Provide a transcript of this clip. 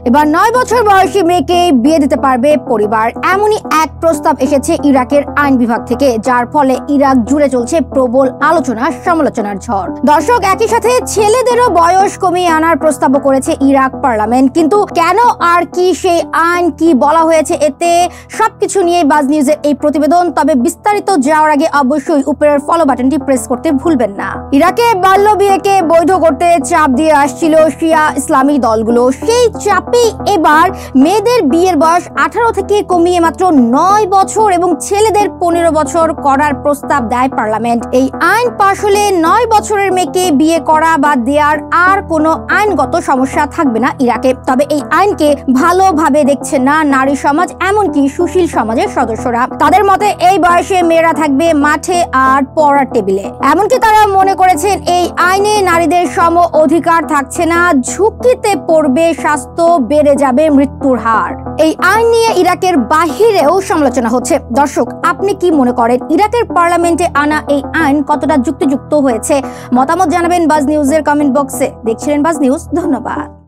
এবার 9 বছর বয়সী মেয়েকে বিয়ে দিতে পারবে পরিবার, এমনই এক প্রস্তাব এসেছে ইরাকের আইন বিভাগ থেকে, যার ফলে ইরাক জুড়ে চলছে প্রবল আলোচনা সমালোচনার ঝড়। দর্শক, একই সাথে ছেলেদেরও বয়স কমিয়ে আনার প্রস্তাবও করেছে ইরাক পার্লামেন্ট। কিন্তু কেন আর কি সেই আইন, কি বলা হয়েছে এতে, সবকিছু নিয়ে বাজ নিউজের এই প্রতিবেদন। তবে বিস্তারিত যাওয়ার আগে অবশ্যই উপরের ফলো বাটনটি প্রেস করতে ভুলবেন না। ইরাকে বাল্য বিয়েকে বৈধ করতে চাপ দিয়ে আসছিল শিয়া ইসলামী দলগুলো, সেই চাপে এবার মেয়েদের বিয়ের বয়স 18 থেকে কমিয়ে মাত্র 9 বছর এবং ছেলেদের 15 বছর করার প্রস্তাব দেয় পার্লামেন্ট। এই আইন পাশ হলে 9 বছরের মেয়েকে বিয়ে করা বা দেওয়ার আর কোনো আইনগত সমস্যা থাকবে না ইরাকে। তবে এই আইনকে ভালোভাবে দেখছে না নারী সমাজ, এমনকি সুশীল সমাজের সদস্যরা। তাদের মতে এই বয়সে মেয়েরা থাকবে মাঠে আর পড়ার টেবিলে। এমনকি তারা মনে করেছেন এই আইনে নারীদের সম অধিকার থাকছে না, ঝুঁকিতে পড়বে স্বাস্থ্য, বেড়ে যাবে মৃত্যুর হার। এই আইন নিয়ে ইরাকের বাহিরেও সমালোচনা হচ্ছে। দর্শক, আপনি কি মনে করেন ইরাকের পার্লামেন্টে আনা এই আইন কতটা যুক্তিযুক্ত হয়েছে? মতামত জানাবেন বাজ নিউজের কমেন্ট বক্সে। দেখছিলেন বাজ নিউজ, ধন্যবাদ।